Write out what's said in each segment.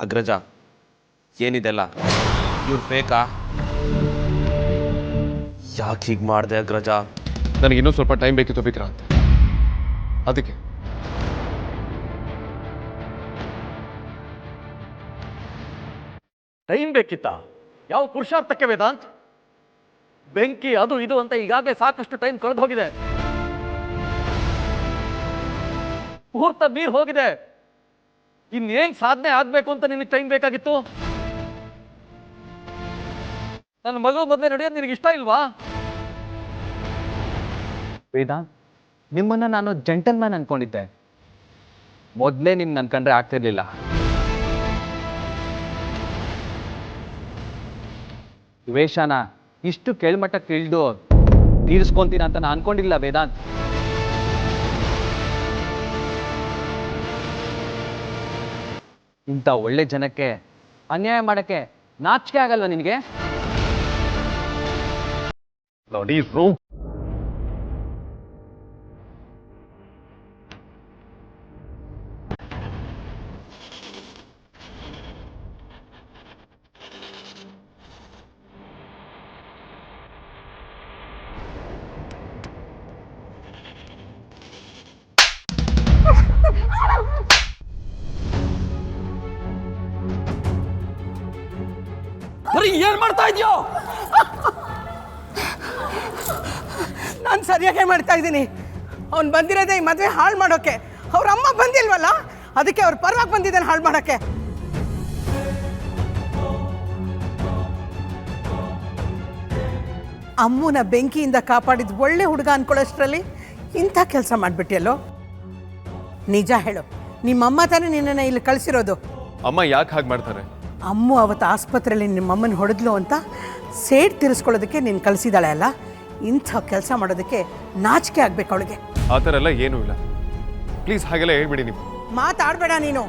ಅಗ್ರಜ, ಏನಿದೆಲ್ಲ? ಇವ್ರು ಬೇಕಾ? ಯಾಕೆ ಹೀಗೆ ಮಾಡಿದೆ ಅಗ್ರಜ? ನನಗಿನ್ನೂ ಸ್ವಲ್ಪ ಟೈಮ್ ಬೇಕಿತ್ತು ವಿಕ್ರಾಂತ್, ಅದಕ್ಕೆ. ಟೈಮ್ ಬೇಕಿತ್ತ? ಯಾವ ಪುರುಷಾರ್ಥಕ್ಕೆ ವೇದಾಂತ್? ಬೆಂಕಿ ಅದು ಇದು ಅಂತ ಈಗಾಗಲೇ ಸಾಕಷ್ಟು ಟೈಮ್ ಕಳೆದು ಹೋಗಿದೆ. ಮುಹೂರ್ತ ಮೀರ್ ಹೋಗಿದೆ. ಇನ್ನೇನ್ ಸಾಧನೆ ಆಗ್ಬೇಕು ಅಂತ ನಿನಗೆ ಟೈಮ್ ಬೇಕಾಗಿತ್ತು? ನನ್ನ ಮಗಳು ಮೊದಲೇ ನಡೆಯೋದು ನಿನಗೆ ಇಷ್ಟ ಇಲ್ವಾ? ವೇದಾಂತ್, ನಿಮ್ಮನ್ನ ನಾನು ಜೆಂಟಲ್ಮ್ಯಾನ್ ಅನ್ಕೊಂಡಿದ್ದೆ. ಮೊದಲೇ ನಿಮ್ಗೆ ಅನ್ಕೊಂಡ್ರೆ ಆಗ್ತಿರ್ಲಿಲ್ಲ. ವೇಷನ ಇಷ್ಟು ಕೆಳಮಟ್ಟಕ್ಕೆ ಇಳಿದು ತೀರಿಸ್ಕೊಂತೀನ ಅಂತ ನಾನು ಅನ್ಕೊಂಡಿಲ್ಲ ವೇದಾಂತ್. ಇಂಥ ಒಳ್ಳೆ ಜನಕ್ಕೆ ಅನ್ಯಾಯ ಮಾಡಕ್ಕೆ ನಾಚಿಕೆ ಆಗಲ್ವಾ ನಿನಗೆ? ಬರೀ ಏನ್ ಮಾಡ್ತಾ ಇದೆಯೋ? ನಾನು ಸರಿಯಾಗೇ ಮಾಡ್ತಾ ಇದ್ದೀನಿ. ಅವ್ನು ಬಂದಿರೋದೇ ಈ ಮದುವೆ ಹಾಳು ಮಾಡೋಕ್ಕೆ. ಅವ್ರ ಅಮ್ಮ ಬಂದಿಲ್ವಲ್ಲ, ಅದಕ್ಕೆ ಅವ್ರ ಪರವಾಗಿ ಬಂದಿದ್ದಾನೆ ಹಾಳು ಮಾಡೋಕ್ಕೆ. ಅಮ್ಮನ ಬೆಂಕಿಯಿಂದ ಕಾಪಾಡಿದ ಒಳ್ಳೆ ಹುಡುಗ ಅನ್ಕೊಳ್ಳೋಷ್ಟರಲ್ಲಿ ಇಂಥ ಕೆಲಸ ಮಾಡಿಬಿಟ್ಟಿಯಲ್ಲೋ. ನಿಜ ಹೇಳು, ನಿಮ್ಮಮ್ಮ ತಾನೇ ನಿನ್ನನ್ನು ಇಲ್ಲಿ ಕಳಿಸಿರೋದು? ಅಮ್ಮ ಯಾಕೆ ಹಾಗೆ ಮಾಡ್ತಾರೆ? ಅಮ್ಮು ಅವತ್ತು ಆಸ್ಪತ್ರೆಯಲ್ಲಿ ನಿಮ್ಮಮ್ಮನ ಹೊಡೆದ್ಲು ಅಂತ ಸೇಡ್ ತೀರಿಸ್ಕೊಳ್ಳೋದಕ್ಕೆ ನೀನು ಕಳಿಸಿದಾಳೆ ಅಲ್ಲ. ಇಂಥ ಕೆಲಸ ಮಾಡೋದಕ್ಕೆ ನಾಚಿಕೆ ಆಗ್ಬೇಕು ಅವಳಿಗೆ. ಆ ಥರ ಎಲ್ಲ ಏನೂ ಇಲ್ಲ, ಪ್ಲೀಸ್ ಹಾಗೆಲ್ಲ ಹೇಳ್ಬಿಡಿ ನೀವು. ಮಾತಾಡಬೇಡ ನೀನು.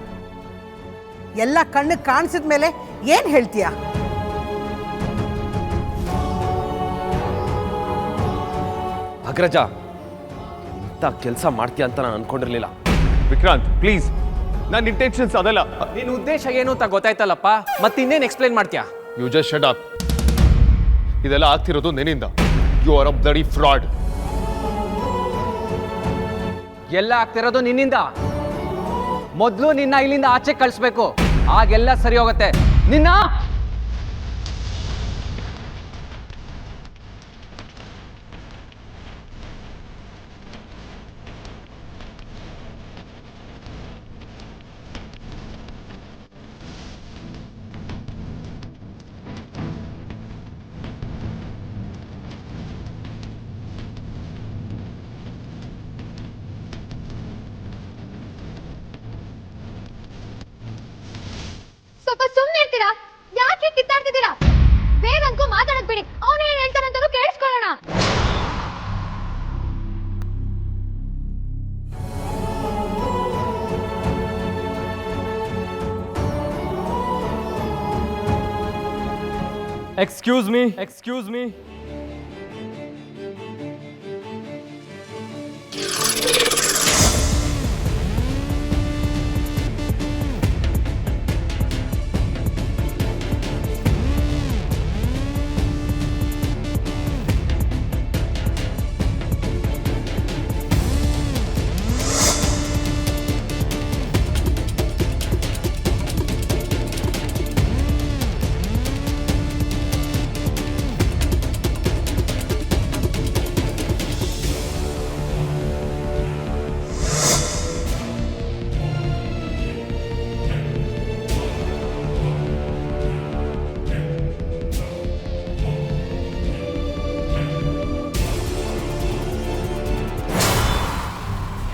ಎಲ್ಲ ಕಣ್ಣಿಗೆ ಕಾಣಿಸಿದ ಮೇಲೆ ಏನು ಹೇಳ್ತೀಯ? ಅಗ್ರಜ, ಇಂಥ ಕೆಲಸ ಮಾಡ್ತೀಯ ಅಂತ ನಾನು ಅನ್ಕೊಂಡಿರ್ಲಿಲ್ಲ. ವಿಕ್ರಾಂತ್ ಪ್ಲೀಸ್, ನನ್ನ ಇಂಟೆನ್ಷನ್ಸ್ ಅದಲ್ಲ. ನಿನ್ನ ಉದ್ದೇಶ ಏನು ಅಂತ ಗೊತ್ತಾಯ್ತಲ್ಲಪ್ಪ, ಮತ್ತೆ ಇನ್ನೇನು ಎಕ್ಸ್ಪ್ಲೈನ್ ಮಾಡ್ತೀಯಾ? You just shut up. ಇದೆಲ್ಲ ಆಗ್ತಿರೋದು ನಿನ್ನಿಂದ. You are a bloody fraud. ಎಲ್ಲ ಆಗ್ತಿರೋದು ನಿನ್ನಿಂದ. ಮೊದಲು ನಿನ್ನ ಇಲ್ಲಿಂದ ಆಚೆ ಕಳಿಸ್ಬೇಕು, ಆಗೆಲ್ಲ ಸರಿ ಹೋಗುತ್ತೆ. ನಿನ್ನ ಸ್ವಲ್ಪ ಸುಮ್ಮನೆ ಇರ್ತೀರಾ? ಯಾಕೆ ಕಿತ್ತಾಡ್ತಿದ್ದೀರಾ? ವೇದಾಂತ್ಗೂ ಮಾತಾಡಕ್ ಬಿಡಿ, ಅವನು ಏನ್ ಹೇಳ್ತಾರಂತ ಕೇಳಿಸ್ಕೊಳ್ಳೋಣ. Excuse me.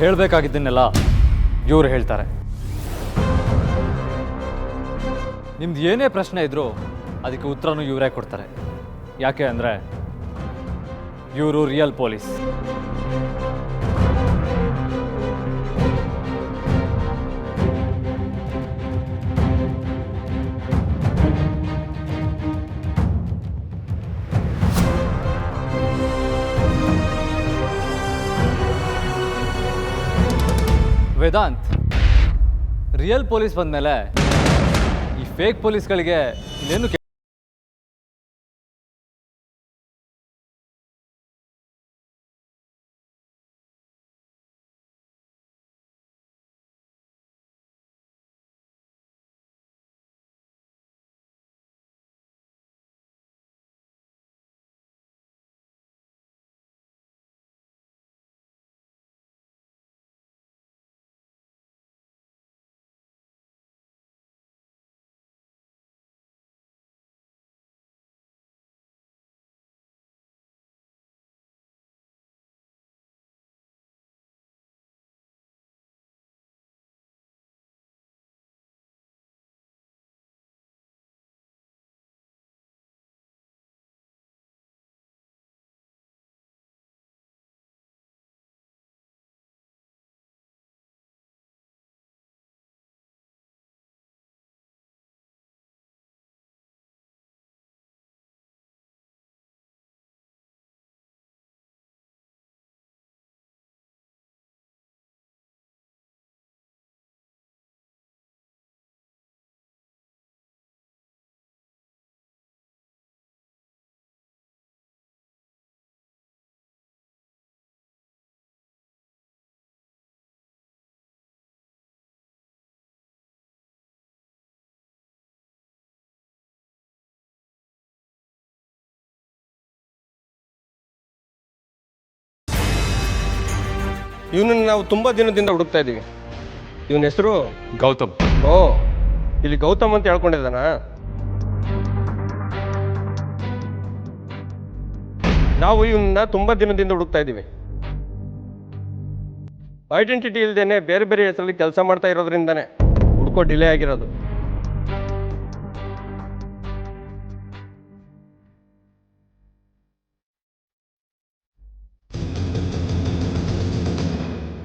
ಹೇಳಬೇಕಾಗಿದ್ದನ್ನೆಲ್ಲ ಇವರು ಹೇಳ್ತಾರೆ. ನಿಮ್ದು ಏನೇ ಪ್ರಶ್ನೆ ಇದ್ರೂ ಅದಕ್ಕೆ ಉತ್ತರನೂ ಇವರೇ ಕೊಡ್ತಾರೆ. ಯಾಕೆ ಅಂದರೆ ಇವರು real police. Vedant, real police ಬಂದಮೇಲೆ ಈ ಫೇಕ್ ಪೊಲೀಸ್ಗಳಿಗೆ ಇಲ್ಲೇನು ಇವನನ್ನು ನಾವು ತುಂಬ ದಿನದಿಂದ ಹುಡುಕ್ತಾ ಇದ್ದೀವಿ. ಇವನ ಹೆಸರು ಗೌತಮ್. ಓ, ಇಲ್ಲಿ ಗೌತಮ್ ಅಂತ ಹೇಳ್ಕೊಂಡಿದ್ದಾನ. ನಾವು ಇವನ್ನ ತುಂಬ ದಿನದಿಂದ ಹುಡುಕ್ತಾ ಇದ್ದೀವಿ. ಐಡೆಂಟಿಟಿ ಇಲ್ದೇನೆ ಬೇರೆ ಬೇರೆ ಹೆಸರಲ್ಲಿ ಕೆಲಸ ಮಾಡ್ತಾ ಇರೋದ್ರಿಂದಾನೆ ಹುಡ್ಕೋ ಡಿಲೇ ಆಗಿರೋದು.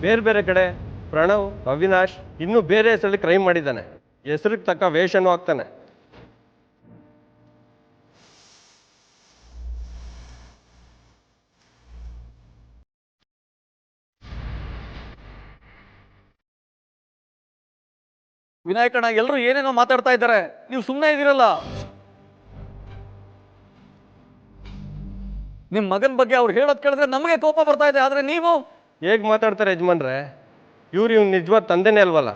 ಬೇರೆ ಬೇರೆ ಕಡೆ ಪ್ರಣವ್, ಅವಿನಾಶ್ ಇನ್ನೂ ಬೇರೆ ಹೆಸರಲ್ಲಿ ಕ್ರೈಮ್ ಮಾಡಿದ್ದಾನೆ. ಹೆಸರಿಗೆ ತಕ್ಕ ವೇಷನೂ ಆಗ್ತಾನೆ. ವಿನಾಯಕಣ್ಣ, ಎಲ್ಲರೂ ಏನೇನೋ ಮಾತಾಡ್ತಾ ಇದ್ದಾರೆ, ನೀವು ಸುಮ್ಮನೆ ಇದ್ದೀರಲ್ಲ. ನಿಮ್ಮ ಮಗನ ಬಗ್ಗೆ ಅವ್ರು ಹೇಳೋದು ಕೇಳಿದ್ರೆ ನಮಗೆ ಕೋಪ ಬರ್ತಾ ಇದೆ, ಆದ್ರೆ ನೀವು ಹೇಗೆ ಮಾತಾಡ್ತಾರೆ ಯಜಮಾನ್ರೆ? ಇವ್ನು ನಿಜವಾದ ತಂದೆನೇ ಅಲ್ವಲ್ಲ.